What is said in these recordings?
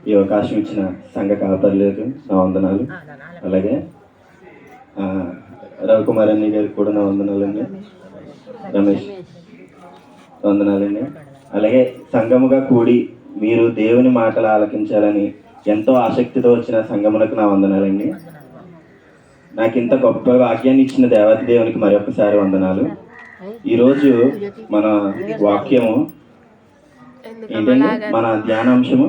ఈ అవకాశం ఇచ్చిన సంఘ కాపర్లకు నా వందనాలు. అలాగే రవికుమార్ అన్ని గారికి కూడా నా వందనాలండి. రమేష్ వందనాలండి. అలాగే సంఘముగా కూడి మీరు దేవుని మాటలు ఆలకించాలని ఎంతో ఆసక్తితో వచ్చిన సంఘములకు నా వందనాలండి. నాకు ఇంత గొప్ప వాక్యాన్ని ఇచ్చిన దేవత దేవునికి మరొకసారి వందనాలు. ఈరోజు మన వాక్యము ఏంటంటే మన ధ్యానాంశము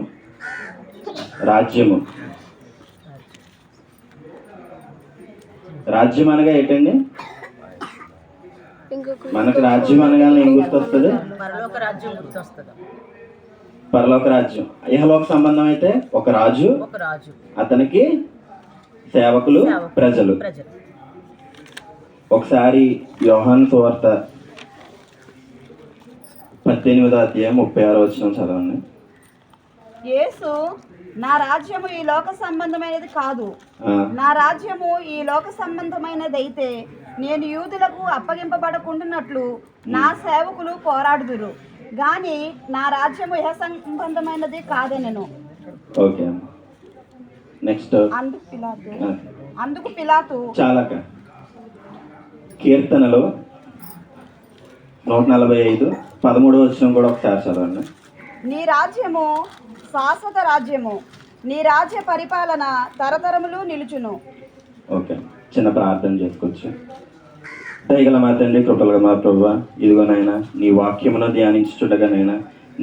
రాజ్యము. రాజ్యం అనగా ఏంటండి? మనకు రాజ్యం అనగానే ఏం గుర్తొస్తుంది? పరలోక రాజ్యం. ఇహలోక సంబంధం అయితే ఒక రాజు, అతనికి సేవకులు, ప్రజలు. ఒకసారి యోహాను సువార్త 18వ అధ్యాయం 36వ వచనం చదవండి. యేసు, నా రాజ్యము ఈ లోక సంబంధమైనది కాదు, నా రాజ్యము ఈ లోక సంబంధమైనది అయితే నేను యూదులకు అప్పగింపబడకుండానట్లు నా సేవకులు పోరాడుదురు, గాని నా రాజ్యము ఇహ సంబంధమైనది కాదనెను. Okay, next. అందుకు పిలాతు చాలక కీర్తనలో 145:13వ వచనం కూడా ఒకసారి చదవండి. నీ రాజ్యము శాశ్వత రాజ్యము, నీ రాజ్య పరిపాలన తరతరములు నిలుచును. ఓకే, చిన్న ప్రార్థన చేసుకోవచ్చు. దయగల మా తండ్రి, కృపలుగా మా ప్రభువా, ఇదిగో నాయన నీ వాక్యమును ధ్యానించుచుండగా నాయన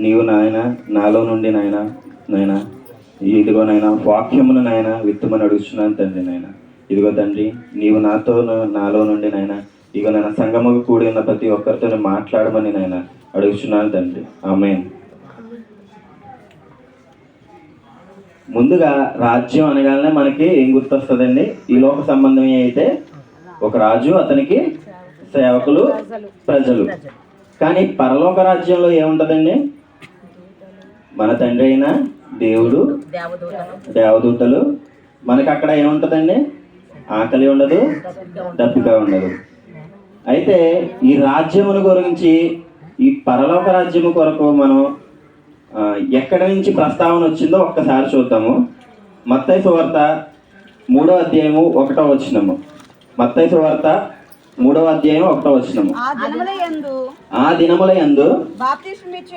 నీవు నాయన నాలో నుండి నాయన ఇదిగో నాయన వాక్యమును నాయన విత్తుమని అడుగుతున్నాను తండ్రి. నాయన ఇదిగో తండ్రి, నీవు నాలో నుండి నాయన ఇదిగో నాయన సంగముగా కూడి ఉన్న ప్రతి ఒక్కరితో మాట్లాడమని నాయన అడుగుతున్నాను తండ్రి. ఆమేన్. ముందుగా రాజ్యం అనగానే మనకి ఏం గుర్తొస్తుందండి? ఈ లోక సంబంధమే అయితే ఒక రాజు, అతనికి సేవకులు, ప్రజలు. కానీ పరలోక రాజ్యంలో ఏముంటదండి? మన తండ్రి అయిన దేవుడు, దేవదూతలు. మనకి అక్కడ ఏముంటదండి? ఆకలి ఉండదు, దప్పిక ఉండదు. అయితే ఈ రాజ్యముల గురించి, ఈ పరలోక రాజ్యము కొరకు మనం ఎక్కడి నుంచి ప్రస్తావన వచ్చిందో ఒక్కసారి చూద్దాము. మత్తయి సువార్త 3వ అధ్యాయము 1వ వచనము. మత్తయి సువార్త 3వ అధ్యాయం 1వ వచనము. ఆ దినములయందు బాప్తిస్మమిచ్చు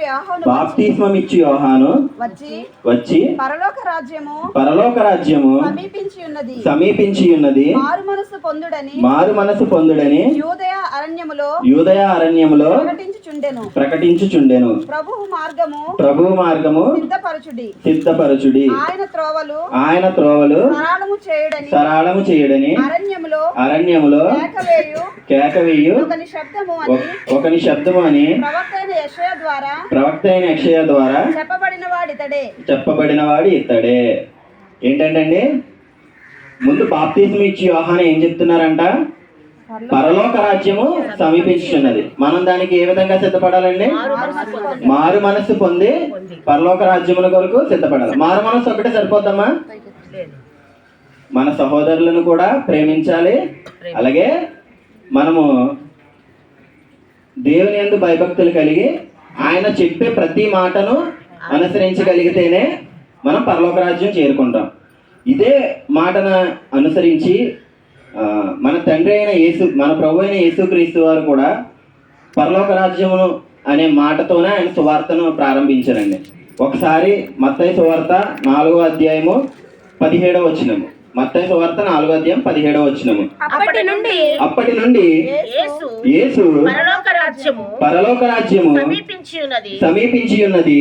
యోహాను వచ్చి పరలోక రాజ్యము సమీపించి ఉన్నది, మారు మనసు పొందుడని యూదయ అరణ్యములో ప్రకటించుచుండెను. ప్రభువు మార్గము సిద్ధపరచుడి, ఆయన త్రోవలు సరళము చేయుడని అరణ్యములో కేకవేయు ఒకని శబ్దము అని ప్రవక్త అయిన యెషయా ద్వారా చెప్పబడిన వాడు ఇతడే. ఏంటంటే ముందు బాప్తిస్మం ఇచ్చి యోహాను ఏం చెప్తున్నారంట? పరలోక రాజ్యము సమీపించున్నది. మనం దానికి ఏ విధంగా సిద్ధపడాలండి? మారు మనస్సు పొంది పరలోక రాజ్యముల కొరకు సిద్ధపడాలి. మారు మనస్సు ఒకటే సరిపోద్దమ్మా? మన సహోదరులను కూడా ప్రేమించాలి. అలాగే మనము దేవుని యందు భయభక్తులు కలిగి ఆయన చెప్పే ప్రతి మాటను అనుసరించగలిగితేనే మనం పరలోక రాజ్యం చేరుకుంటాం. ఇదే మాటను అనుసరించి మన తండ్రి అయిన మన ప్రభు అయిన యేసుక్రీస్తు వారు కూడా పరలోక రాజ్యమును అనే మాటతోనే ఆయన సువార్తను ప్రారంభించారండి. ఒకసారి మత్తయి సువార్త 4వ అధ్యాయము 17వ వచనము. మత్తయి సువార్త 4వ అధ్యాయం 17వ వచనము. అప్పటి నుండి యేసు పరలోక రాజ్యము సమీపించి ఉన్నది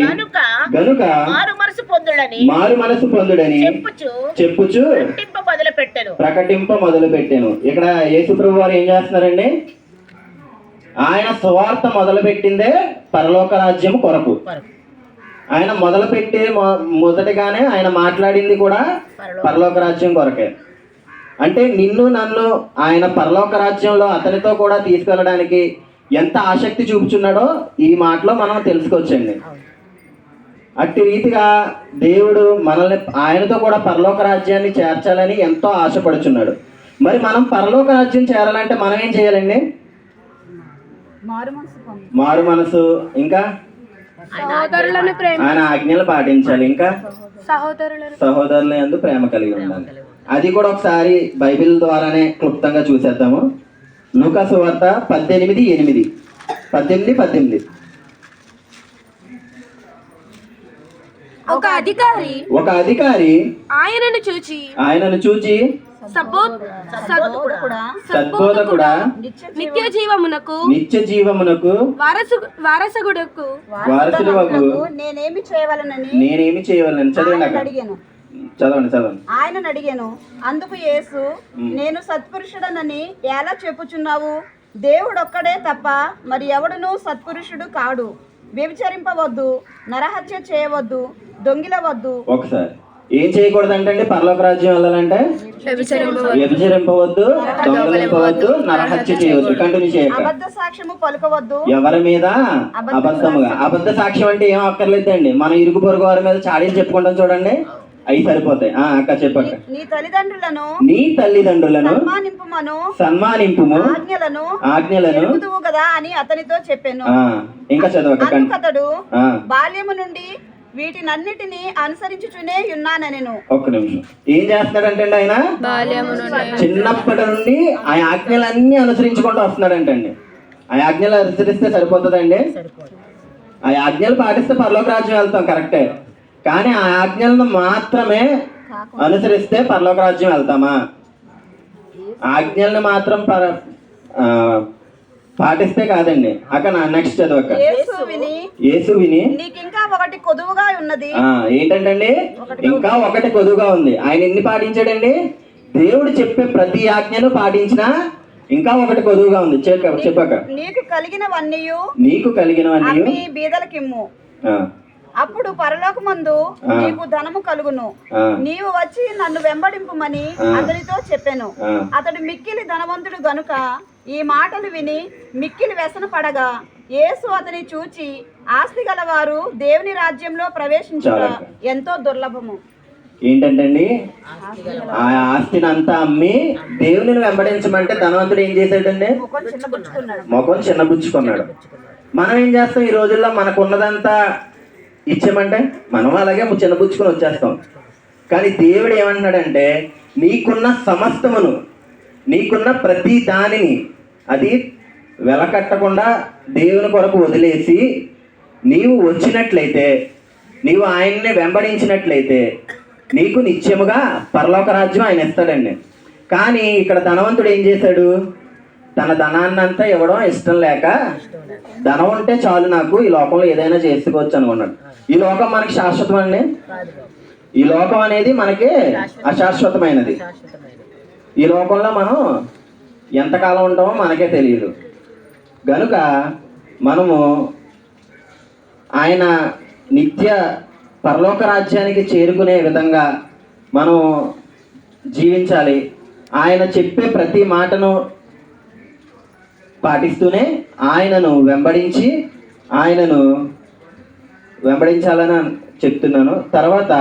గనుక మారు మనసు పొందుడని చెప్పుచు ప్రకటింప మొదలు పెట్టాను. ఇక్కడ యేసు ప్రభు వారు ఏం చేస్తున్నారండి? ఆయన సువార్త మొదలు పెట్టిందే పరలోక రాజ్యం కొరకు. ఆయన మొదటిగానే ఆయన మాట్లాడింది కూడా పరలోక రాజ్యం కొరకే. అంటే నిన్ను నన్ను ఆయన పరలోక రాజ్యంలో అతనితో కూడా తీసుకెళ్ళడానికి ఎంత ఆసక్తి చూపుచున్నాడో ఈ మాటలో మనం తెలుసుకోవచ్చండి. అట్టి రీతిగా దేవుడు మనల్ని ఆయనతో కూడా పరలోక రాజ్యాన్ని చేర్చాలని ఎంతో ఆశపడుచున్నాడు. మరి మనం పరలోక రాజ్యం చేరాలంటే మనం ఏం చేయాలండి? మారు మనసు, ఇంకా సహోదరులను ప్రేమ ఆయన ఆజ్ఞలు పాటించాలి. ఇంకా సహోదరులను సహోదరుల యందు ప్రేమ కలిగి ఉండాలి. అది కూడా ఒకసారి బైబిల్ ద్వారానే క్లుప్తంగా చూసేద్దాము. లూకా సువార్త 18:8. 18:18. ఒక అధికారి ఒక అధికారి ఆయనను చూచి సద్బోధకుడా నిత్య జీవమునకు వారసుడు నేనేమి చేయవలనని చదవండి అక్కడ. అడిగాను. చదవండి. ఆయనను అడిగాను. అందుకు యేసు, నేను సత్పురుషుడనని ఎలా చెప్పుచున్నావు? దేవుడొక్కడే తప్ప మరి ఎవడునూ సత్పురుషుడు కాడు. వ్యభిచరింపవద్దు, నరహత్య చేయవద్దు, దొంగిలవద్దు. ఒకసారి ఏం చేయకూడదు అంటే పరలోక రాజ్యం వెళ్ళాలంటే వ్యభిచరింపవద్దు, దొంగలింపవద్దు, నరహత్య చేయవద్దు. కంటిన్యూ చేయక అబద్ధ సాక్ష్యము పలుకవద్దు. ఎవరి మీద అబద్ధ సాక్ష్యం అంటే ఏం అక్కర్లేదండి. మనం ఇరుగు పొరుగు వారి మీద చాడీలు చెప్పుకుంటాం చూడండి, అవి సరిపోతాయి. అక్క చెప్పక్క. నీ తల్లిదండ్రులను సన్మానింపుము ఆజ్ఞలను ఎరుగుదువు కదా అని అతనితో చెప్పాను. ఇంకా చదవక. అతడు బాల్యము నుండి వీటినన్నిటిని అనుసరించుచునే ఉన్నానెను. ఒక్క నిమిషం. ఏం చేస్తున్నాడంటే ఆయన చిన్నప్పటి నుండి ఆ ఆజ్ఞలన్నీ అనుసరించుకుంటూ వస్తున్నాడంటండి. ఆ ఆజ్ఞలు అనుసరిస్తే సరిపోతుందండి? ఆ ఆజ్ఞలు పాటిస్తే పరలోక రాజ్యం వెళ్తాం, కరెక్టే. కానీ ఆ ఆజ్ఞలను మాత్రమే అనుసరిస్తే పరలోక రాజ్యం వెళ్తామా? ఆజ్ఞలను మాత్రం పాటిస్తే కాదండి. అక్కడ నెక్స్ట్ చదవక. యేసు విని నీకింకా ఒకటి కొదువుగా ఉన్నది. ఏంటంటే ఇంకా ఒకటి కొదువుగా ఉంది. ఆయన ఎన్ని పాటించాడండి? దేవుడు చెప్పే ప్రతి ఆజ్ఞను పాటించినా ఇంకా ఒకటి కొదువుగా ఉంది. చెప్పక. నీకు కలిగినవన్నీ బీదలకిమ్ము, అప్పుడు పరలోకమందు నీకు ధనము కలుగును. నీవు వచ్చి నన్ను వెంబడింపుమని అతనితో చెప్పాను. అతడు మిక్కిలి ధనవంతుడు గనుక ఈ మాటలు విని మిక్కిలి వ్యసన పడగా, యేసు అతని చూచి, ఆస్తి గలవారు దేవుని రాజ్యంలో ప్రవేశించడం ఎంతో దుర్లభము. ఏంటంటే ఆ ఆస్తిని అంతా అమ్మి దేవుని వెంబడించమంటే ధనవంతుడు ఏం చేశాడండి? ముఖం చిన్నబుచ్చుకున్నాడు. మనం ఏం చేస్తాం ఈ రోజుల్లో? మనకున్నదంతా ఇచ్చామంటే మనం అలాగే చిన్నబుచ్చుకొని వచ్చేస్తాం. కానీ దేవుడు ఏమంటున్నాడంటే, నీకున్న సమస్తమును, నీకున్న ప్రతి దానిని అది వెలకట్టకుండా దేవుని కొరకు వదిలేసి నీవు వచ్చినట్లయితే, నీవు ఆయన్ని వెంబడించినట్లయితే నీకు నిత్యముగా పరలోక రాజ్యం ఆయన ఇస్తాడండి. కానీ ఇక్కడ ధనవంతుడు ఏం చేశాడు? తన ధనాన్నంతా ఇవ్వడం ఇష్టం లేక, ధనం ఉంటే చాలు నాకు, ఈ లోకంలో ఏదైనా చేసుకోవచ్చు అనుకున్నాడు. ఈ లోకం మనకి శాశ్వతం అండి? ఈ లోకం అనేది మనకి అశాశ్వతమైనది. ఈ లోకంలో మనం ఎంతకాలం ఉంటామో మనకే తెలియదు. గనుక మనము ఆయన నిత్య పరలోక రాజ్యానికి చేరుకునే విధంగా మనం జీవించాలి. ఆయన చెప్పే ప్రతి మాటను పాటిస్తూనే ఆయనను వెంబడించాలని చెప్తున్నాను. తర్వాత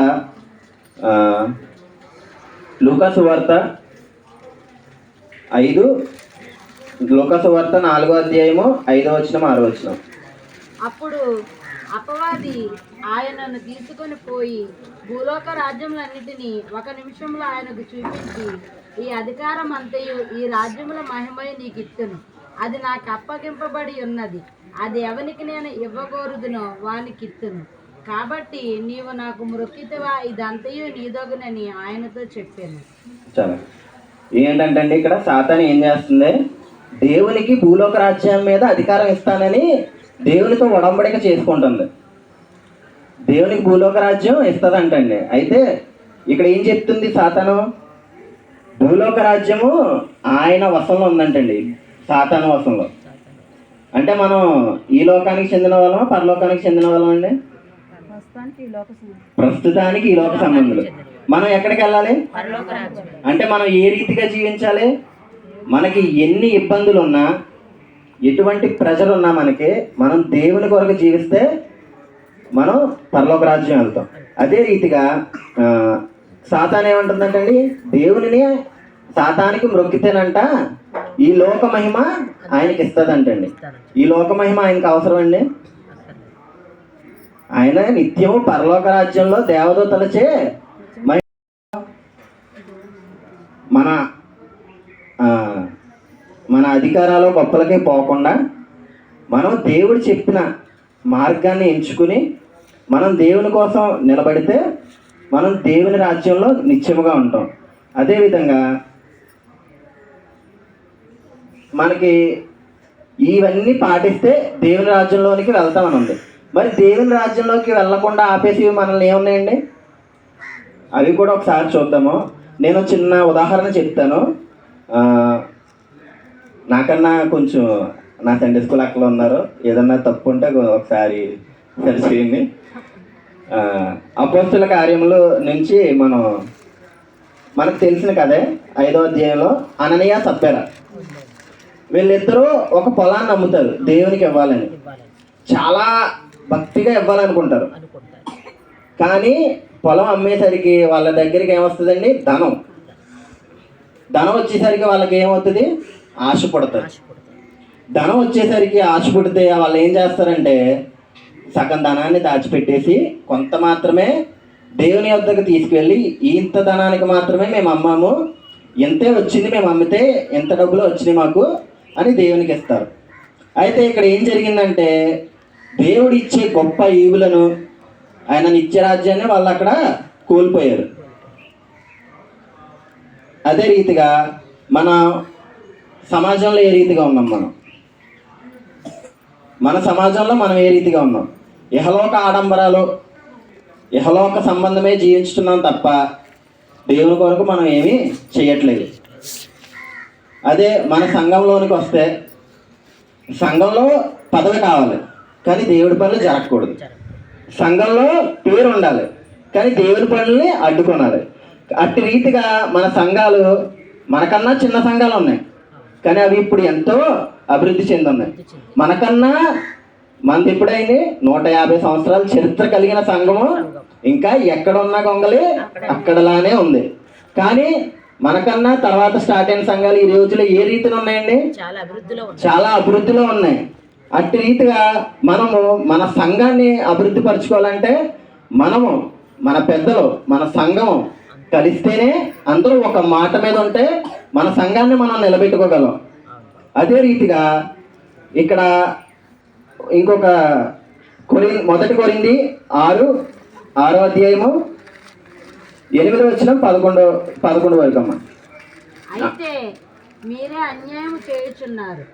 లూకా సువార్త 5, లూకా సువార్త 4వ అధ్యాయము 5వ వచనం 6వ వచనం. అప్పుడు అపవాది ఆయనను తీసుకొని పోయి భూలోక రాజ్యములన్నిటినీ ఒక నిమిషంలో ఆయనకు చూపించి, ఈ అధికారం అంతయు ఈ రాజ్యముల మహిమయు నీకు ఇత్తును. అది నాకు అప్పగింపబడి ఉన్నది. అది ఎవనికి నేను ఇవ్వగోరుదునో వానికి ఇత్తును. కాబట్టి నీవు నాకు మ్రొక్కితవా, ఇదంతయు నీదొగునని ఆయనతో చెప్పాను. చాలా ఏంటంటే ఇక్కడ సాతాను ఏం చేస్తుంది? దేవునికి భూలోక రాజ్యం మీద అధికారం ఇస్తానని దేవునితో ఒడంబడిక చేసుకుంటుంది. దేవునికి భూలోక రాజ్యం ఇస్తుందంటండి. అయితే ఇక్కడ ఏం చెప్తుంది సాతాను? భూలోక రాజ్యము ఆయన వశంలో ఉందంటండి, సాతాను వశంలో. అంటే మనం ఈ లోకానికి చెందిన వాళ్ళమా పరలోకానికి చెందిన వాళ్ళం అండి? ప్రస్తుతానికి ఈ లోక సంబంధులు. మనం ఎక్కడికి వెళ్ళాలి అంటే మనం ఏ రీతిగా జీవించాలి? మనకి ఎన్ని ఇబ్బందులు ఉన్నా, ఎటువంటి ప్రెషర్ ఉన్నా, మనం దేవుని కొరకు జీవిస్తే మనం పరలోక రాజ్యం వెళ్తాం. అదే రీతిగా సాతాను ఏమంటుందంటండి? దేవునిని సాతానికి మ్రొక్కితేనంట ఈ లోక మహిమ ఆయనకి ఇస్తుందంటండి. ఈ లోక మహిమ ఆయనకి అవసరం అండి? ఆయన నిత్యము పరలోక రాజ్యంలో దేవదూతలచే మన మన అధికారాలు గొప్పలకే పోకుండా మనం దేవుడు చెప్పిన మార్గాన్ని ఎంచుకుని మనం దేవుని కోసం నిలబడితే మనం దేవుని రాజ్యంలో నిత్యముగా ఉంటాం. అదేవిధంగా మనకి ఇవన్నీ పాటిస్తే దేవుని రాజ్యంలోనికి వెళ్తామని ఉంది. మరి దేవుని రాజ్యంలోకి వెళ్ళకుండా ఆపేసి మనల్ని ఏమున్నాయండి? అవి కూడా ఒకసారి చూద్దాము. నేను చిన్న ఉదాహరణ చెప్తాను. నాకన్నా కొంచెం నా సండే స్కూల్ అక్కడ ఉన్నారు, ఏదన్నా తప్పు ఉంటే ఒకసారి సరిచేయండి. అపోస్తుల కార్యముల నుంచి మనకు తెలిసిన కదే 5వ అధ్యాయంలో అననీయ సప్ఫీరా వీళ్ళిద్దరూ ఒక పొలాన్ని అమ్ముతారు దేవునికి ఇవ్వాలని. చాలా భక్తిగా ఇవ్వాలనుకుంటారు. కానీ పొలం అమ్మేసరికి వాళ్ళ దగ్గరికి ఏమొస్తుందండి? ధనం వచ్చేసరికి వాళ్ళకి ఏమవుతుంది? ఆశ పుడుతుంది. ధనం వచ్చేసరికి ఆశ పుడితే వాళ్ళు ఏం చేస్తారంటే సగం ధనాన్ని దాచిపెట్టేసి కొంత మాత్రమే దేవుని వద్దకు తీసుకువెళ్ళి ఇంత ధనానికి మాత్రమే మేము అమ్మాము, ఎంతే వచ్చింది మేము అమ్మితే ఎంత డబ్బులు వచ్చినాయి మాకు అని దేవునికి ఇస్తారు. అయితే ఇక్కడ ఏం జరిగిందంటే దేవుడు ఇచ్చే గొప్ప ఈవులను, ఆయన నిత్యరాజ్యాన్ని వాళ్ళు అక్కడ కోల్పోయారు. అదే రీతిగా మన సమాజంలో ఏ రీతిగా ఉన్నాం? మన సమాజంలో మనం ఏ రీతిగా ఉన్నాం? ఇహలోక ఆడంబరాలు, ఇహలోక సంబంధమే జీవించుతున్నాం తప్ప దేవుని కొరకు మనం ఏమీ చేయట్లేదు. అదే మన సంఘంలోనికి వస్తే సంఘంలో పదవి కావాలి కానీ దేవుడి పనులు జరగకూడదు. సంఘంలో పేరు ఉండాలి కానీ దేవుని పనుల్ని అడ్డుకోనాలి. అట్టి రీతిగా మన సంఘాలు మనకన్నా చిన్న సంఘాలు ఉన్నాయి కానీ అవి ఇప్పుడు ఎంతో అభివృద్ధి చెందున్నాయి. మనది ఎప్పుడైంది? 150 సంవత్సరాల చరిత్ర కలిగిన సంఘము ఇంకా ఎక్కడున్న గొంగలి అక్కడలానే ఉంది. కానీ మనకన్నా తర్వాత స్టార్ట్ అయిన సంఘాలు ఈ రోజులో ఏ రీతిలో ఉన్నాయండి? చాలా అభివృద్ధిలో ఉన్నాయి. అట్టి రీతిగా మనము మన సంఘాన్ని అభివృద్ధి పరచుకోవాలంటే మనము, మన పెద్దలు, మన సంఘము కలిస్తేనే అందరూ ఒక మాట మీద ఉంటే మన సంఘాన్ని మనం నిలబెట్టుకోగలం. అదే రీతిగా ఇక్కడ ఇంకొక మొదటి కొరింథీ 6వ అధ్యాయము 8వ వచనం 11 వరకు అమ్మ. అయితే మీరే అన్యాయం చేయుచున్నారు,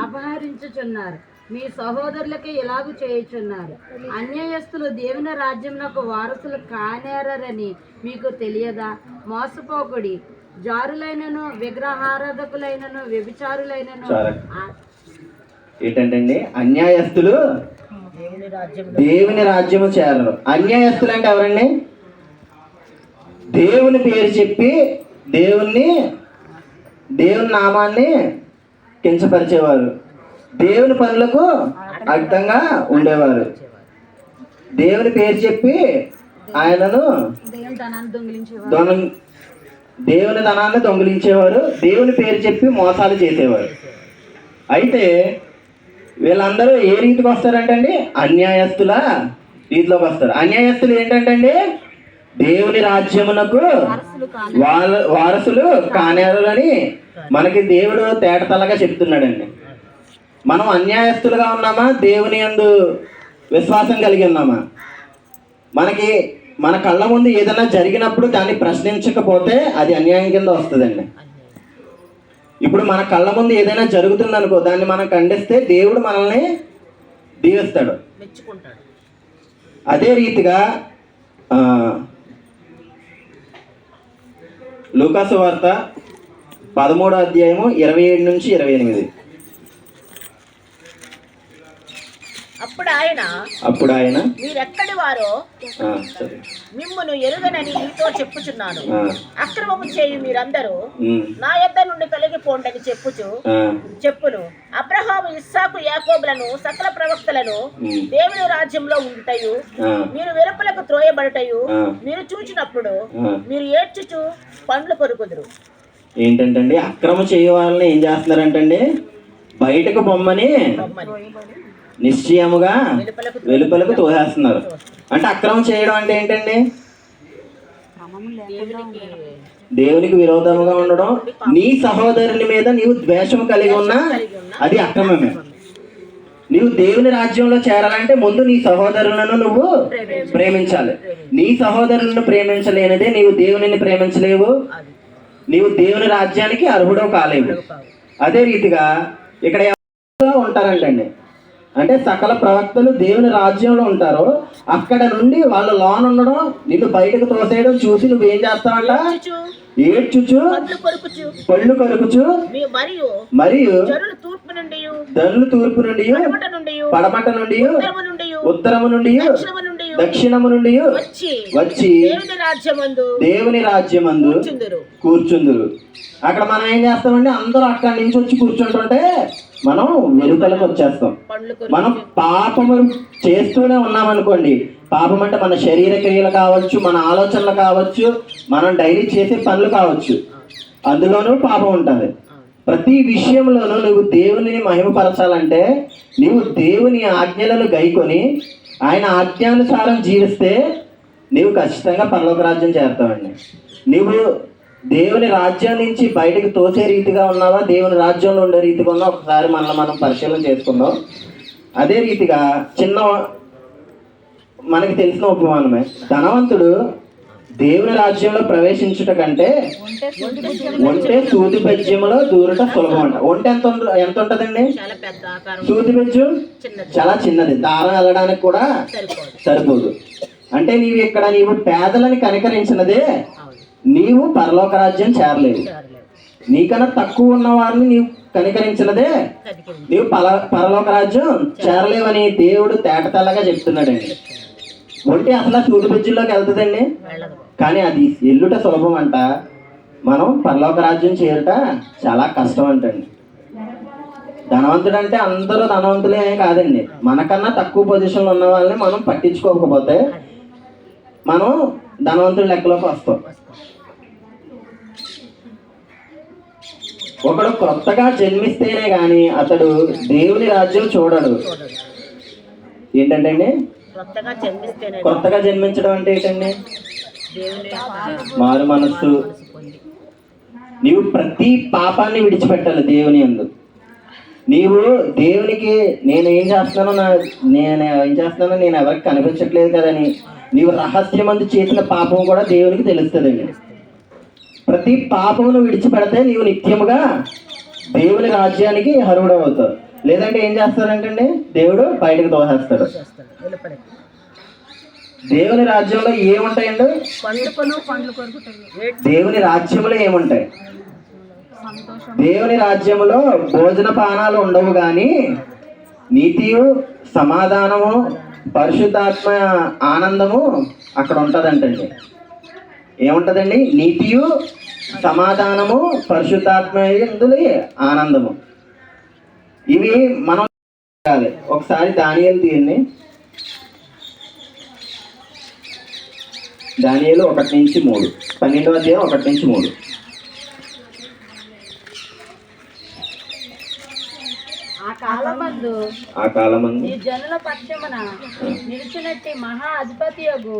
అపహరించుచున్నారు, మీ సహోదరులకి ఇలాగూ చేయుచున్నారు. అన్యాయస్తులు దేవుని రాజ్యమునకు వారసులు కానేరని మీకు తెలియదా? మోసపోకుడి. జారులైనను, విగ్రహారాధకులైనను, వ్యభిచారులైనను. ఏంటంటే అన్యాయస్తులు దేవుని రాజ్యము చేరరు. అన్యాయస్తులు అంటే ఎవరండి? దేవుని పేరు చెప్పి దేవుని నామాన్ని కించపరిచేవారు, దేవుని పనులకు అడ్డంగా ఉండేవారు, దేవుని పేరు చెప్పి ఆయనను దేవుని ధనాన్ని దొంగిలించేవారు, దేవుని పేరు చెప్పి మోసాలు చేసేవారు. అయితే వీళ్ళందరూ ఏ రీతికి వస్తారంటే అండి? అన్యాయస్తుల రీతిలోకి వస్తారు. అన్యాయస్తులు ఏంటంటే దేవుని రాజ్యమునకు వారసులు కానేరని మనకి దేవుడు తేటతలగా చెప్తున్నాడండి. మనం అన్యాయస్తులుగా ఉన్నామా? దేవుని యందు విశ్వాసం కలిగి ఉన్నామా? మన కళ్ళ ముందు ఏదైనా జరిగినప్పుడు దాన్ని ప్రశ్నించకపోతే అది అన్యాయం కింద వస్తుందండి. ఇప్పుడు మన కళ్ళ ముందు ఏదైనా జరుగుతుంది అనుకో, దాన్ని మనం ఖండిస్తే దేవుడు మనల్ని దీవిస్తాడు, మెచ్చుకుంటాడు. అదే రీతిగా లూకాసు వార్త 13వ అధ్యాయము 27 నుంచి 28. అప్పుడు ఆయన మీరెక్కడి వారో మిమ్మును ఎరుగనని మీతో చెప్పుచున్నాను. అక్రమము చేయు మీరందరూ నా యొద్ద నుండి తొలగిపోండని చెప్పును. అబ్రహాము, ఇస్సాకు, యాకోబులను సకల ప్రవక్తలను దేవుని రాజ్యంలో ఉంటయు మీరు వెలుపలకు త్రోయబడటయు మీరు చూచినప్పుడు మీరు ఏడ్చుచు పండ్లు కొరుకుదురు. ఏంటంటే అక్రమం చేయ వాళ్ళని ఏం చేస్తున్నారంటే బయటకు పొమ్మని నిశ్చయముగా వెలుపలకు వెలుపలకు తోసేస్తున్నారు. అంటే అక్రమం చేయడం అంటే ఏంటండి? దేవునికి దేవునికి విరోధముగా ఉండడం. నీ సహోదరుని మీద నీవు ద్వేషం కలిగి ఉన్నా అది అక్రమమే. నీవు దేవుని రాజ్యంలో చేరాలంటే ముందు నీ సహోదరులను నువ్వు ప్రేమించాలి. నీ సహోదరులను ప్రేమించలేనిదే నీవు దేవునిని ప్రేమించలేవు, నీవు దేవుని రాజ్యానికి అర్హుడవు కాలేవు. అదే రీతిగా ఇక్కడ ఎవరు ఉంటారంటండి అంటే సకల ప్రవక్తలు దేవుని రాజ్యంలో ఉంటారు. అక్కడ నుండి వాళ్ళు లోన్ ఉండడం, నిన్ను బయటకు తోసేయడం చూసి నువ్వేం చేస్తావంట? ఏడ్చుచు పళ్ళు కొరుకుచు మరియు జనులు తూర్పు నుండి పడమట నుండి ఉత్తరము నుండి దక్షిణము నుండి వచ్చి దేవుని రాజ్యమందు కూర్చుందురు. అక్కడ మనం ఏం చేస్తామండి? అందరూ అక్కడి నుంచి వచ్చి కూర్చుంటుంటే మనం వెలుపలకు వచ్చేస్తాం. మనం పాపము చేస్తూనే ఉన్నామనుకోండి, పాపం అంటే మన శరీర క్రియలు కావచ్చు, మన ఆలోచనలు కావచ్చు, మనం డైలీ చేసే పనులు కావచ్చు, అందులోనూ పాపం ఉంటుంది. ప్రతి విషయంలోనూ నువ్వు దేవునిని మహిమపరచాలంటే నువ్వు దేవుని ఆజ్ఞలను గైకొని ఆయన ఆజ్ఞానుసారం జీవిస్తే నీవు ఖచ్చితంగా పరలోక రాజ్యం చేరుతావండి. నువ్వు దేవుని రాజ్యం నుంచి బయటకు తోసే రీతిగా ఉన్నావా, దేవుని రాజ్యంలో ఉండే రీతిగా ఉన్నావా, ఒకసారి మనం పరిశీలన చేసుకుందాం. అదే రీతిగా మనకి తెలిసిన ఉపమానమే, ధనవంతుడు దేవుని రాజ్యంలో ప్రవేశించుట కంటే ఒంటె సూది బెజ్యములో దూరట సులభం అంట. ఒంటె ఎంత ఉంటదండి? సూది బెజ్జు చాలా చిన్నది, దారం వెళ్ళడానికి కూడా సరిపోదు. అంటే నీవు పేదలని కనికరించినదే నీవు పరలోక రాజ్యం చేరలేవు. నీకన్నా తక్కువ ఉన్న వారిని నీవు కనికరించినదే నీవు పరలోక రాజ్యం చేరలేవని దేవుడు తేటతెల్లగా చెప్తున్నాడండి. ఒంటి అసలు సూది బెజ్జుల్లోకి వెళ్తుందండి, కానీ అది ఎల్లుట సులభం అంట. మనం పరలోక రాజ్యం చేరుట చాలా కష్టం అంటండి. ధనవంతుడు అంటే అందరూ ధనవంతులే కాదండి, మనకన్నా తక్కువ పొజిషన్లో ఉన్న వాళ్ళని మనం పట్టించుకోకపోతే మనం ధనవంతుడి లెక్కలోకి వస్తాం. ఒకడు కొత్తగా జన్మిస్తేనే గాని అతడు దేవుని రాజ్యం చూడడు. ఏంటంటే అండి కొత్తగా జన్మించడం అంటే ఏంటండి? మారు మనస్సు. నీవు ప్రతి పాపాన్ని విడిచిపెట్టాలి దేవుని యందు. నీవు దేవునికి నేను ఏం చేస్తున్నానో నేను ఎవరికి కనిపించట్లేదు కదని నీవు రహస్యమందు చేసిన పాపం కూడా దేవునికి తెలుస్తుందండి. ప్రతి పాపమును విడిచిపెడితే నీవు నిత్యముగా దేవుని రాజ్యానికి అర్హుడవుతావు. లేదంటే ఏం చేస్తారంటే దేవుడు బయటకు తోసేస్తాడు. దేవుని రాజ్యంలో ఏముంటాయండి? దేవుని రాజ్యంలో ఏముంటాయి? దేవుని రాజ్యంలో భోజన పానాలు ఉండవు, కానీ నీతియు సమాధానము పరిశుద్ధాత్మ ఆనందము అక్కడ ఉంటుందంటండి. ఏముంటదండి? నీతియు సమాధానము పరిశుద్ధాత్మ ఆనందము. ఇవి మనం కాదు. ఒకసారి దానియేలు తీయండి. దానియేలు 1-3, 12వ అధ్యాయం 1-3. ఆ కాలమందు ఈ జనుల పక్షమున నిలిచినట్టి మహా అధిపతియగు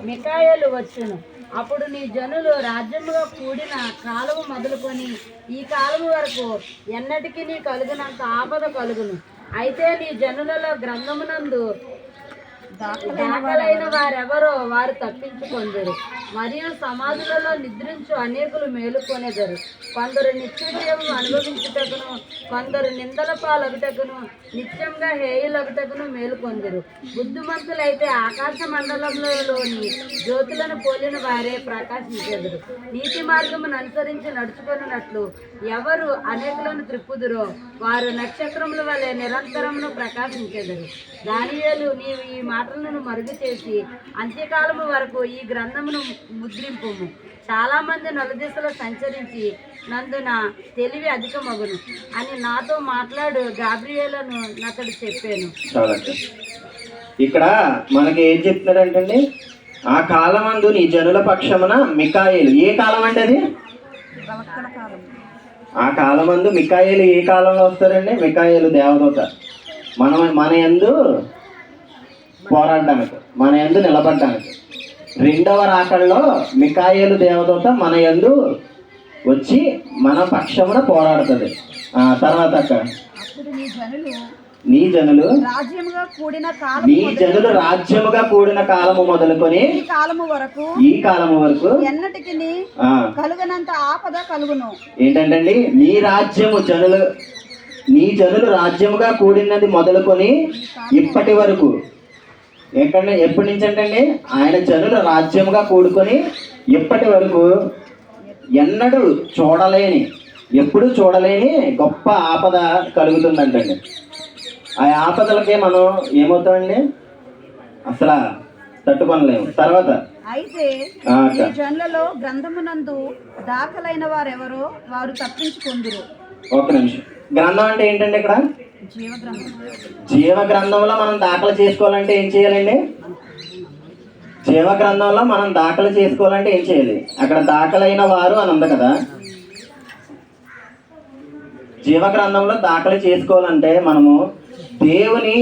మికాయేలు వచ్చును. అప్పుడు నీ జనులు రాజ్యముగా కూడిన కాలము మొదలుకొని ఈ కాలము వరకు ఎన్నటికీ నీ కలుగునంత ఆపద కలుగును. అయితే నీ జనులలో గ్రంథమునందు దాఖలైన వారెవరో వారు తప్పించుకొందరు, మరియు సమాధులలో నిద్రించు అనేకులు మేలుకొనేదరు. కొందరు నిత్యజీవం అనుభవించుటకును, కొందరు నిందల పాలగుటకును, నిత్యంగా హేయులగుటకును మేలుకొందరు. బుద్ధిమంతులైతే ఆకాశ మండలంలోని జ్యోతులను పోలిన వారే ప్రకాశించెదరు. నీతి మార్గమును అనుసరించి నడుచుకున్నట్లు ఎవరు అనేకులను త్రిప్పుదురో వారు నక్షత్రముల వలె నిరంతరమును ప్రకాశించెదరు. దానియేలు, నీవు ఈ మాటలను మరుగు చేసి అంత్యకాలము వరకు ఈ గ్రంథమును ముద్రింపుము. చాలా మంది నలుదిశలో సంచరించి నందున తెలివి అధికమగును అని నాతో మాట్లాడు గాబ్రియేలును నాతడు చెప్పాను. ఇక్కడ మనకి ఏం చెప్తున్నాడంటే, ఆ కాలమందు నీ జనుల పక్షమున మికాయేలు. ఏ కాలం అంటే అది? ఆ కాలమందు మికాయేలు ఏ కాలంలో వస్తారండి? మికాయేలు దేవదూత. మన యందు పోరాడడానికి, మన యందు నిలబడడానికి. రెండవ రాకడలో మికాయేలు దేవదూత మన యందు వచ్చి మన పక్షమున పోరాడుతుంది. తర్వాత అక్క, అప్పుడు నీ జనులు రాజ్యముగా కూడిన కాలం నీ జనులు రాజ్యముగా కూడిన కాలము మొదలుకొని ఈ కాలము వరకు ఈ కాలము వరకు ఎన్నటికి ఆ, కలుగనంత ఆపద కలుగును. ఏంటంటండి, నీ జనులు రాజ్యముగా కూడినది మొదలుకొని ఇప్పటి వరకు. ఎప్పటి నుంచి అంటే ఆయన జనులు రాజ్యముగా కూడుకొని ఇప్పటి వరకు ఎన్నడూ ఎప్పుడు చూడలేని గొప్ప ఆపద కలుగుతుందంటండి. ఆ ఆపదలకే మనం ఏమవుతామండి, అసలు తట్టుకొనలేము. తర్వాత అయితే ఈ జనులలో గ్రంథమునందు దాఖలైన వారెవరో వారు తప్పించుకొందురు. ఒక నిమిషం, గ్రంథం అంటే ఏంటండి? ఇక్కడ జీవ గ్రంథం. జీవ గ్రంథంలో మనం దాఖలు చేసుకోవాలంటే ఏం చేయాలండి? జీవ గ్రంథంలో మనం దాఖలు చేసుకోవాలంటే ఏం చేయాలి? అక్కడ దాఖలైన వారు అని ఉంది కదా. జీవ గ్రంథంలో దాఖలు చేసుకోవాలంటే మనము దేవుని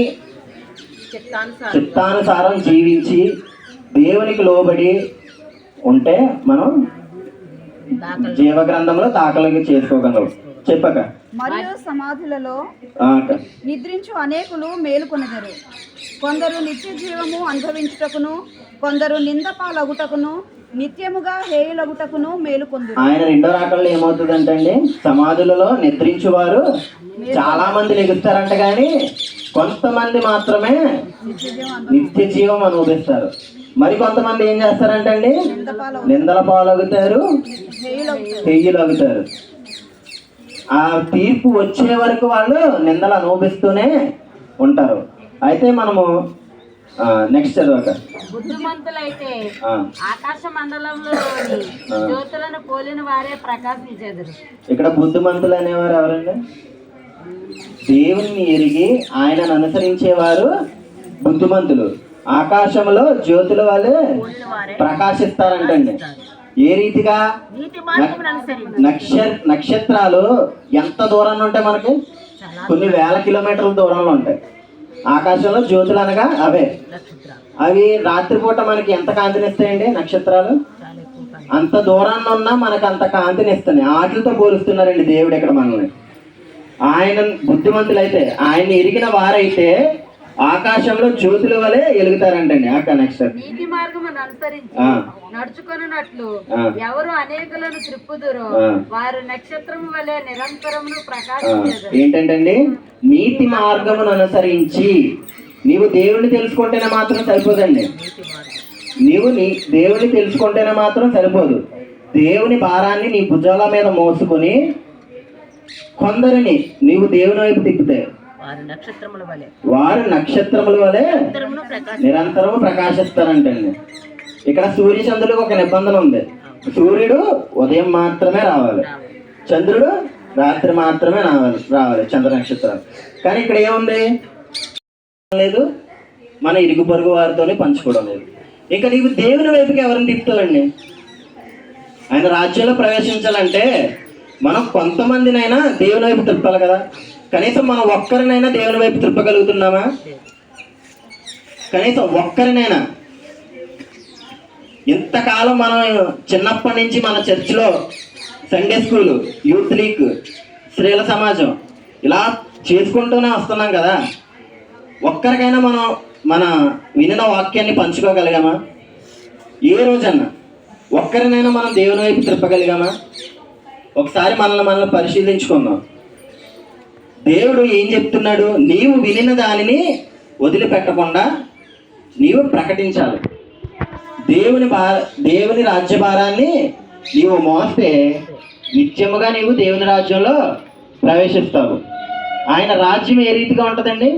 చిత్తానుసారం జీవించి దేవునికి లోబడి ఉంటే మనం జీవ గ్రంథంలో దాఖలు చేసుకోగలం. చెప్పక మరియు సమాధులలో అక్క, నిద్రించు అనేకులు మేలుకొనెదరు. కొందరు నిత్య జీవము అనుభవించుటకును, కొందరు నింద పాలగుటకును, నిత్యముగా హేయులగుటకును మేలుకొందురు. ఆయన రెండో రాకల్లో ఏమవుతుందంటే అండి, సమాధులలో నిద్రించువారు చాలా మంది లెగుస్తారంట, కానీ కొంతమంది మాత్రమే నిత్య జీవం అనుభవిస్తారు. మరి కొంతమంది ఏం చేస్తారంటే అండి, నిందల పాలగుతారు, హేయులగుతారు. ఆ తీర్పు వచ్చే వరకు వాళ్ళు నిందలు అనుభవిస్తూనే ఉంటారు. అయితే మనము నెక్స్ట్ చదవక, బుద్ధిమంతులైతే ఆకాశ మండలంలో జ్యోతులను పోలిన వారే ప్రకాశించెదరు. ఇక్కడ బుద్ధిమంతులు అనేవారు ఎవరండి? దేవుని ఎరిగి ఆయనను అనుసరించేవారు బుద్ధిమంతులు. ఆకాశంలో జ్యోతుల వలె ప్రకాశిస్తారంటండి. ఏ రీతిగా? నక్షత్రాలు ఎంత దూరంలో ఉంటాయి మనకి? కొన్ని వేల కిలోమీటర్ల దూరంలో ఉంటాయి. ఆకాశంలో జ్యోతులు అనగా అవే. అవి రాత్రిపూట మనకి ఎంత కాంతినిస్తాయండి నక్షత్రాలు? అంత దూరాన్ని ఉన్నా మనకు అంత కాంతినిస్తున్నాయి. వాటితో పోలుస్తున్నారండి దేవుడు ఇక్కడ మనల్ని. ఆయన బుద్ధిమంతులైతే, ఆయన ఎరిగిన వారైతే ఆకాశంలో జ్యోతుల వలె వెలుగుతారంటండి. అక్క నెక్స్ట్, నీతి మార్గమును అనుసరించి నడుచుకొనున్నట్లు ఎవరు అనేకులను త్రిప్పుదురో వారు నక్షత్రము వలె నిరంతరమును ప్రకాశించెదరు. ఏంటంటే నీతి మార్గమును అనుసరించి, నీవు దేవుణ్ణి తెలుసుకుంటేనే మాత్రం సరిపోదండి. దేవుని తెలుసుకుంటేనే మాత్రం సరిపోదు. దేవుని భారాన్ని నీ భుజాల మీద మోసుకొని కొందరిని నీవు దేవుని వైపు తిప్పుతాయి. వారు నక్షత్రముల వలె నిరంతరము ప్రకాశిస్తారంటండి. ఇక్కడ సూర్య చంద్రులకు ఒక నిబంధన ఉంది. సూర్యుడు ఉదయం మాత్రమే రావాలి, చంద్రుడు రాత్రి మాత్రమే రావాలి, చంద్ర నక్షత్రాలు. కానీ ఇక్కడ ఏముంది? లేదు, మన ఇరుగు పొరుగు వారితోనే పంచుకోవడం లేదు. ఇంకా నీవు దేవుని వైపుకి ఎవరిని తిప్పుతావండి? ఆయన రాజ్యంలో ప్రవేశించాలంటే మనం కొంతమందినైనా దేవుని వైపు తిప్పాలి కదా. కనీసం మనం ఒక్కరినైనా దేవుని వైపు తిప్పగలుగుతున్నామా? కనీసం ఒక్కరినైనా. ఇంతకాలం మనం చిన్నప్పటి నుంచి మన చర్చిలో సండే స్కూల్, యూత్ లీగ్, స్త్రీల సమాజం ఇలా చేసుకుంటూనే వస్తున్నాం కదా. ఒక్కరికైనా మనం మన వినిన వాక్యాన్ని పంచుకోగలిగామా? ఏ రోజన్నా ఒక్కరినైనా మనం దేవుని వైపు తిప్పగలిగామా? ఒకసారి మనల్ని పరిశీలించుకుందాం. దేవుడు ఏం చెప్తున్నాడు? నీవు వినిన దానిని వదిలిపెట్టకుండా నీవు ప్రకటించాలి. దేవుని రాజ్యభారాన్ని నీవు మోస్తే నిత్యముగా నీవు దేవుని రాజ్యంలో ప్రవేశిస్తావు. ఆయన రాజ్యం ఏ రీతిగా ఉంటుందండి?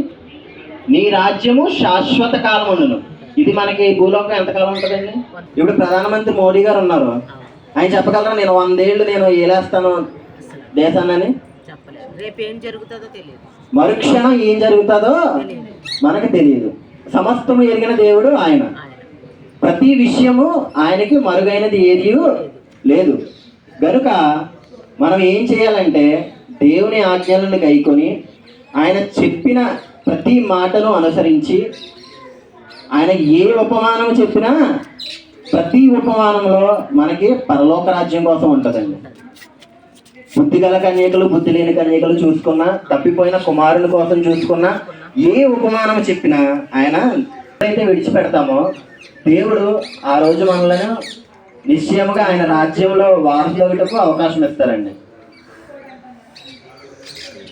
నీ రాజ్యము శాశ్వత కాలం ఉండును. ఇది మనకి భూలోకం ఎంతకాలం ఉంటుందండి? ఇప్పుడు ప్రధానమంత్రి మోడీ గారు ఉన్నారు. ఆయన చెప్పగలరా నేను 100 ఏళ్ళు నేను ఏలేస్తాను దేశాన్ని? మరుక్షణం ఏం జరుగుతుందో మనకు తెలియదు. సమస్తము ఎరిగిన దేవుడు ఆయన. ప్రతి విషయము ఆయనకి మరుగైనది ఏది లేదు. గనుక మనం ఏం చేయాలంటే దేవుని ఆజ్ఞలను గైకొని ఆయన చెప్పిన ప్రతి మాటను అనుసరించి ఆయన ఏ ఉపమానం చెప్పినా ప్రతి ఉపమానంలో మనకి పరలోక రాజ్యం కోసం ఉంటుందండి. బుద్ధి గల కన్యకలు, బుద్ధి లేని కన్యకలు చూసుకున్నా, తప్పిపోయిన కుమారుని కోసం చూసుకున్నా, ఏ ఉపమానం చెప్పినా ఆయన అయితే విడిచిపెడతామో దేవుడు ఆ రోజు మనల్ని నిశ్చయముగా ఆయన రాజ్యంలో వారసులకు అవకాశం ఇస్తారండి.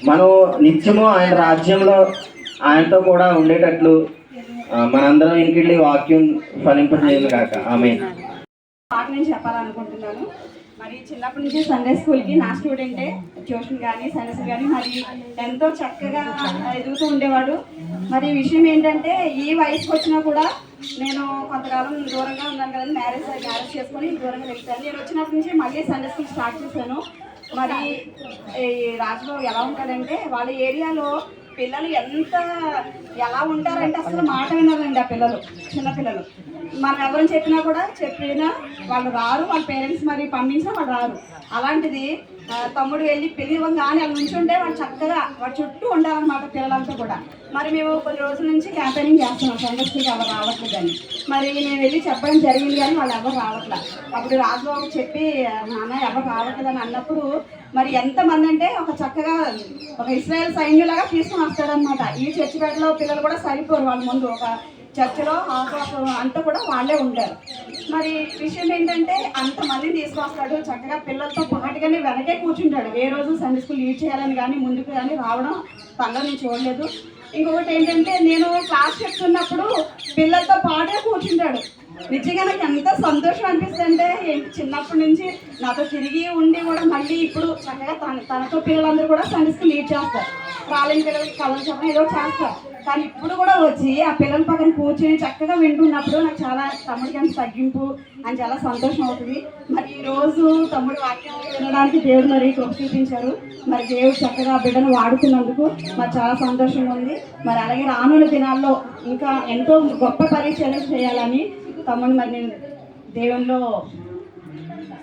మనం నిత్యము ఆయన రాజ్యంలో ఆయనతో కూడా ఉండేటట్లు మనందరం ఇంటికి వాక్యం ఫలింపజేయను కాక. ఆమేన్. పాట నేను చెప్పాలనుకుంటున్నాను. మరి చిన్నప్పటి నుంచి సండే స్కూల్కి నా స్టూడెంటే, ట్యూషన్ కానీ సైన్స్ కానీ మరి ఎంతో చక్కగా ఎదుగుతూ ఉండేవాడు. మరి విషయం ఏంటంటే ఈ వయసుకు వచ్చినా కూడా నేను కొంతకాలం దూరంగా ఉన్నాను కదండి, మ్యారేజ్ చేసుకొని దూరంగా వెళ్తాను. నేను వచ్చినప్పటి నుంచి మళ్ళీ సండే స్కూల్ స్టార్ట్ చేశాను. మరి ఈ రాజుబాబు ఎలా ఉంటాడంటే వాళ్ళ ఏరియాలో పిల్లలు ఎలా ఉంటారంటే అసలు మాట వినాలండి. ఆ పిల్లలు చిన్నపిల్లలు మనం ఎవరిని చెప్పినా వాళ్ళు రారు, వాళ్ళ పేరెంట్స్ మరి పంపించినా వాళ్ళు రారు. అలాంటిది తమ్ముడు వెళ్ళి పిలివంగానే వాళ్ళు నుంచుంటే వాళ్ళు చక్కగా వాళ్ళ చుట్టూ ఉండాలన్నమాట పిల్లలంతా కూడా. మరి మేము కొన్ని రోజుల నుంచి క్యాంపెయినింగ్ చేస్తున్నాం, సందర్శనకి ఎవరు రావట్లేదని. మరి నేను వెళ్ళి చెప్పడం జరిగింది కానీ వాళ్ళు ఎవరు రావట్లేదు. అప్పుడు రాజుబాబు చెప్పి నాన్న ఎవరు రావట్లేదని అన్నప్పుడు మరి ఎంతమంది అంటే ఒక ఇస్రాయేల్ సైన్యులాగా తీసుకుని వస్తాడనమాట. ఈ చర్చిపేటలో పిల్లలు కూడా సరిపోరు, వాళ్ళ ముందు ఒక చర్చిలో అంతా కూడా వాళ్ళే ఉంటారు. మరి విషయం ఏంటంటే అంతమందిని తీసుకొస్తాడు, చక్కగా పిల్లలతో పాటుగానే వెనకే కూర్చుంటాడు. ఏ రోజు సండే స్కూల్ లీడ్ చేయాలని కానీ ముందుకు కానీ రావడం తనలో నేను చూడలేదు. ఇంకొకటి ఏంటంటే నేను క్లాస్ చెప్తున్నప్పుడు పిల్లలతో పాటే కూర్చుంటాడు. నిజంగా నాకు ఎంత సంతోషం అనిపిస్తుంది అంటే చిన్నప్పటి నుంచి నాతో తిరిగి ఉండి కూడా మళ్ళీ ఇప్పుడు చక్కగా తనతో పిల్లలందరూ కూడా సండే స్కూల్ లీడ్ చేస్తారు. రాలేని పిల్లలకి కలర్ చెప్పడం ఏదో చేస్తారు. కానీ ఇప్పుడు కూడా వచ్చి ఆ పిల్లల పక్కన కూర్చొని చక్కగా వింటున్నప్పుడు నాకు చాలా తమ్ముడికి అంత తగ్గింపు అని చాలా సంతోషం అవుతుంది. మరి ఈరోజు తమ్ముడు వాక్యం వినడానికి దేవుడు మరి కృప చూపించారు. మరి దేవుడు చక్కగా ఆ బిడ్డను వాడుతున్నందుకు మరి చాలా సంతోషంగా ఉంది. మరి అలాగే రానున్న దినాల్లో ఇంకా ఎంతో గొప్ప పరీక్షలు చేయాలని తమ్ముడు మరి నేను దేవునిలో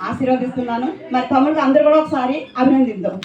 ఆశీర్వదిస్తున్నాను. మరి తమ్ముడికి అందరూ కూడా ఒకసారి అభినందిద్దాం.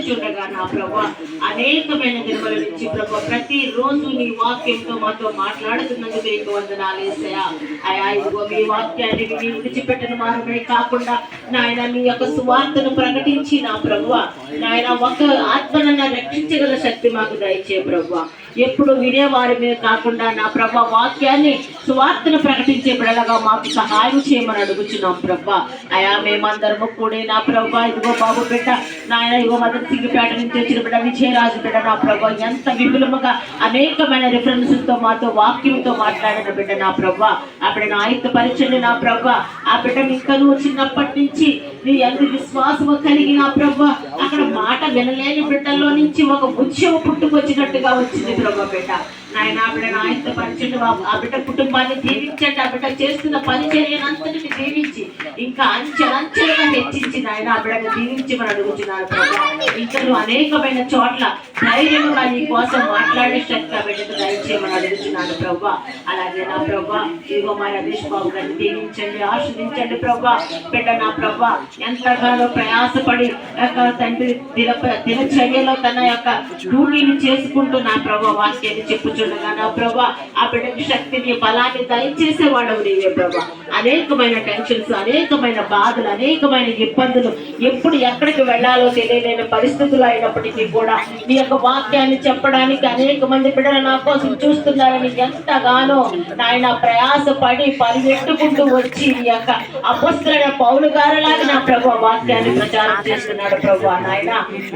చూడగా నా ప్రభా అనేకమైన దినముల నుంచి ప్రభా ప్రతిరోజు నీ వాక్యంతో మాతో మాట్లాడుతున్నందుకు నీకు వందనాలు యేసయ్యా. అయా ఇదిగో మీ వాక్యాన్ని నీ విడిచిపెట్టిన మాత్రమే కాకుండా నాయన నీ యొక్క సువార్తను ప్రకటించి నా ప్రభువా నాయన ఒక ఆత్మనన్న రక్షించగల శక్తి మాకు దయచే ప్రభువా. ఎప్పుడు వినేవారిమే కాకుండా నా ప్రభా వాక్యాన్ని సువార్తను ప్రకటించే బిడ్డలుగా మాకు సహాయం చేయమని అడుగుచున్నాం ప్రభా. అయా మేమందరము కూడి నా ప్రభా ఇదిగో బాబు బిడ్డ నాయన ఇగో మదర్ సింగిపేట నుంచి వచ్చిన బిడ్డ విజయరాజు బిడ్డ నా ప్రభా ఎంత విపులముగా అనేకమైన రిఫరెన్స్తో మాతో వాక్యంతో మాట్లాడిన బిడ్డ నా ప్రభా ఆ బిడ్డను ఆయుత్తపరచండి నా ప్రభా. ఆ బిడ్డను ఇంకా నువ్వు చిన్నప్పటి నుంచి నీ ఎంత విశ్వాసము కలిగి నా ప్రభా అక్కడ మాట వినలేని బిడ్డల్లో నుంచి ఒక ఉద్యమం పుట్టుకొచ్చినట్టుగా వచ్చింది ప్రభా బిడ్డ. నాయన ఆ బిడ్డను ఆయుత్తపరచండి, ఆ బిడ్డ కుటుంబాన్ని దీవించండి, ఆ బిడ్డ చేస్తున్న పరిచర్యనంతటిని దీవించి ఇంకా అంచెలంచెలుగా హెచ్చించి నాయన ఆ బిడ్డను దీవించమని అడుగుతున్నారు ప్రభా. ఇంకా అనేకమైన చోట్ల ధైర్యంగా నీ కోసం మాట్లాడే శక్తి ఆ బిడ్డకు దయచేయమని అడుగుతున్నాను ప్రభా. అలాగే నా ప్రభా ఇదిగో మా రమేష్ బాబు గారిని దీవించండి, ఆశ్రదించండి ప్రభా. బిడ్డ నా ప్రభా ఎంతగానో ప్రయాసపడి తండ్రి దినచర్యలో తన యొక్క డ్యూటీని చేసుకుంటూ నా ప్రభా వాక్యాన్ని చెప్పుచుండగా నా ప్రభా ఆ బిడ్డకి శక్తిని బలాన్ని దయచేసేవాడవు నీవే ప్రభా. అనేకమైన టెన్షన్స్, అనేకమైన బాధలు, అనేకమైన ఇబ్బందులు, ఎప్పుడు ఎక్కడికి వెళ్ళాలో తెలియలేని పరిస్థితులు అయినప్పటికీ కూడా నీ యొక్క వాక్యాన్ని చెప్పడానికి అనేక మంది బిడ్డలు నా కోసం చూస్తున్నారని ఎంతగానో నాయన ప్రయాసపడి పరిగెట్టుకుంటూ వచ్చి నీ యొక్క అపొస్తలుడైన పౌలు గారిలాగా నా ప్రభు వాక్యాన్ని ప్రచారం చేస్తున్నాడు ప్రభు. నాయన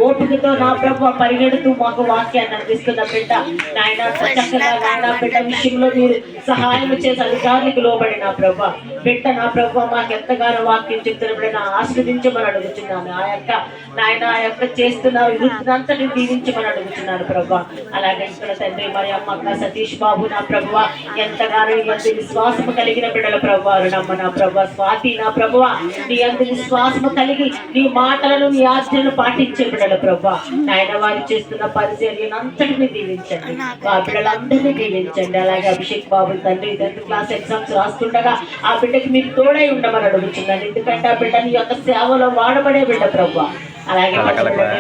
ఓపికతో నా ప్రభు పరిగెడుతూ మాకు వాక్యాన్ని అందిస్తున్న బిడ్డ నాయన చక్కగా నాయన బిడ్డ విషయంలో మీరు సహాయం చేసి అధికారులకు లోబడి నా ప్రభు బిడ్డ నా ప్రభు మాకు ఎంతగానో వాక్యం చెప్తున్న బిడ్డ ఆస్వాదించమని అడుగుతున్నాను. ఆ యొక్క నాయన ఆ యొక్క చేస్తున్న వృత్తినంతని దీవించమని అడుగుతున్నాను ప్రభు. అలాగే ఇక్కడ తండ్రి మరి అమ్మ సతీష్ బాబు నా ప్రభు ఎంతగానో నీ అందు విశ్వాసము కలిగిన బిడ్డల ప్రభు నమ్మ నా ప్రభు. స్వాతి నా ప్రభు నీ అందు విశ్వాసము కలిగి నీ మాటలను నీ ఆజ్ఞలను పాటించే బిడ్డల ప్రభు నాయన వారు చేస్తున్న పరిచర్యనంతటిని దీవించండి, ఆ బిడ్డలందరినీ దీవించండి. అలాగే అభిషేక్ బాబు తండ్రి 10th క్లాస్ ఎగ్జామ్స్ రాస్తుండగా ఆ బిడ్డకి మీరు తోడై ఉండమని అడుగుతున్నాను. ఎందుకంటే ఆ బిడ్డ నీ యొక్క సేవలో వాడబడే బిడ్డ ప్రభు అలాగే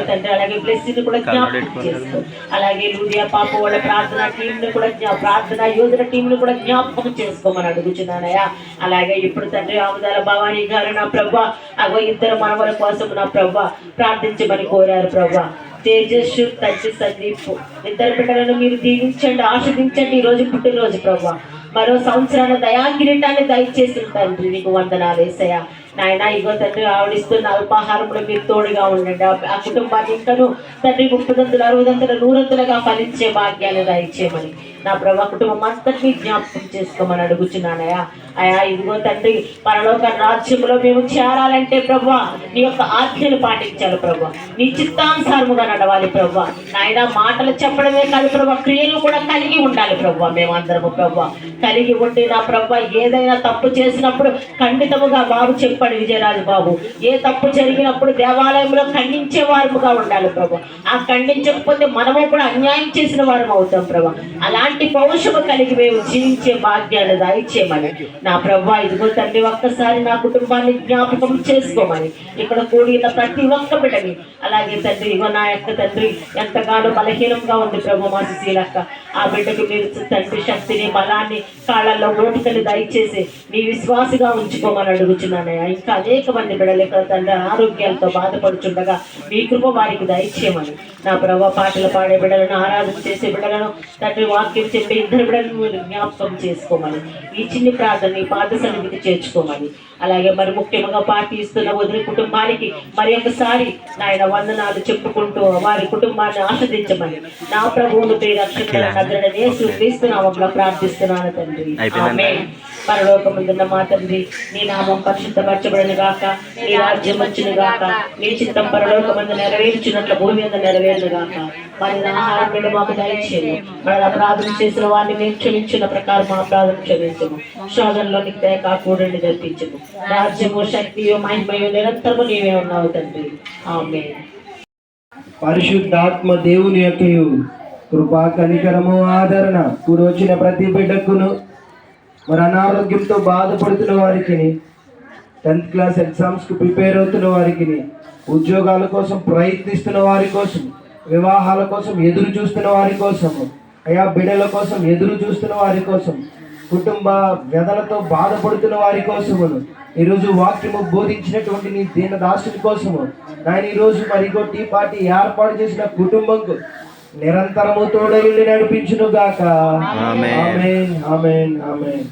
తండ్రి అలాగే బ్లెస్సింగ్ కూడా జ్ఞాపకం చేసుకో. అలాగే లూదియా పాప వాళ్ళ ప్రార్థన టీంని కూడా ప్రార్థన యోధుల టీంని కూడా జ్ఞాపకం చేసుకోమని అడుగుచున్నానయ్యా. అలాగే ఇప్పుడు తండ్రి ఆముదాల భవానీ గారు నా ప్రభా అగో ఇద్దరు మనవల కోసం నా ప్రభా ప్రార్థించమని కోరారు ప్రభా. తేజస్సు తండ్రి సందీప్ ఇద్దరు బిడ్డలను మీరు దీవించండి, ఆస్వాదించండి. ఈ రోజు పుట్టినరోజు ప్రభా, మరో సంవత్సరాల దయా కిరీటాన్ని దయచేసిన తండ్రి నీకు వందనాలు యేసయ్యా. నాయన ఇగో తండ్రి ఆవిడిస్తున్న అల్పాహారంలో మీరు తోడుగా ఉండండి. ఆ కుటుంబాన్ని ఇంకను తండ్రి 30 60 100 ఫలించే భాగ్యాన్ని దయచేయమని నా ప్రభా కుటుంబం అంతటినీ జ్ఞాపకం చేసుకోమని అడుగుచున్నానయా. అయా ఇదిగో తండ్రి పరలోక రాజ్యంలో మేము చేరాలంటే ప్రభా నీ యొక్క ఆజ్ఞలు పాటించాలి ప్రభా, నీ చిత్తానుసారముగా నడవాలి ప్రభా. నాయన మాటలు చెప్పడమే కాదు ప్రభా, క్రియలు కూడా కలిగి ఉండాలి ప్రభా. మేమందరము ప్రభా కలిగి ఉండి నా ప్రభా ఏదైనా తప్పు చేసినప్పుడు ఖండితముగా బాబు చెప్పాడు విజయరాజు బాబు, ఏ తప్పు జరిగినప్పుడు దేవాలయంలో ఖండించే వారముగా ఉండాలి ప్రభా. ఆ ఖండించకపోతే మనము కూడా అన్యాయం చేసిన వారం అవుతాం ప్రభా. అలాంటి పౌరుషము కలిగి మేము జీవించే భాగ్యాన్ని దయచేయమని నా ప్రభా ఇదిగో తండ్రి ఒక్కసారి నా కుటుంబాన్ని జ్ఞాపకం చేసుకోమని ఇక్కడ కూడిన ప్రతి ఒక్క బిడ్డని అలాగే తండ్రి ఇగో నా యొక్క తండ్రి ఎంతగానో బలహీనంగా ఉంది ప్రభు మా సుశీలక్క, ఆ బిడ్డకు మీరు తండ్రి శక్తిని బలాన్ని కాళ్ళల్లో ఓపికని దయచేసి మీ విశ్వాసగా ఉంచుకోమని అడుగుచున్నానయ్యా. ఇంకా అనేక మంది బిడ్డలు ఇక్కడ తండ్రి ఆరోగ్యాలతో బాధపడుచుండగా మీ కృప వారికి దయచేయమని నా ప్రభా పాటలు పాడే బిడ్డలను ఆరాధన చేసే బిడ్డలను తండ్రి వాక్యం చెప్పే ఇద్దరు బిడ్డలను మీరు జ్ఞాపకం చేసుకోమని ఈ చిన్ని ప్రార్థన నీ పాద సన్నిధికి చేర్చుకోమని అలాగే మరి ముఖ్యంగా పార్టీ ఇస్తున్న వదిలి కుటుంబానికి మరి ఒకసారి నాయన వందనాలు చెప్పుకుంటూ వారి కుటుంబాన్ని ఆస్వాదించమని నా ప్రభువును రక్షకుల నజరుడైన యేసు క్రీస్తు నామములో ప్రార్థిస్తున్నాను తండ్రి, ఆమేన్. పరలోకమందున్న మా తండ్రి నీ నామం పరిశుద్ధపరచబడును గాక, నీ రాజ్యం వచ్చును గాక, నీ చిత్తం పరలోకమందు నెరవేర్చున్నట్లు భూమి మీద నెరవేరును గాక. మరి ఆహారం మీద మాకు దయచేయము, మన అపరాధం చేసిన వారిని మేము క్షమించిన ప్రకారం మా అపరాధం క్షమించము, శోధనలోనికి దయకాకూడని జరిపించము. రాజ్యము శక్తియు మహిమయు నిరంతరము నీవే ఉన్నావు తండ్రి, ఆమేన్. పరిశుద్ధాత్మ దేవుని యొక్క కృపా కనికరము ఆదరణ కూడొచ్చిన ప్రతి బిడ్డకును మరి అనారోగ్యంతో బాధపడుతున్న వారికి, 10th క్లాస్ ఎగ్జామ్స్కి ప్రిపేర్ అవుతున్న వారికి, ఉద్యోగాల కోసం ప్రయత్నిస్తున్న వారి కోసం, వివాహాల కోసం ఎదురు చూస్తున్న వారి కోసం, అయా బిడ్డల కోసం ఎదురు చూస్తున్న వారి కోసం, కుటుంబ వ్యధలతో బాధపడుతున్న వారి కోసమును ఈరోజు వాక్యము బోధించినటువంటి నీ దీన దాసుని కోసము ఆయన ఈరోజు మరి టీ పార్టీ ఏర్పాటు చేసిన కుటుంబంకు నిరంతరము తోడయుండి నడిపించును గాక. ఆమేన్ ఆమేన్ ఆమేన్.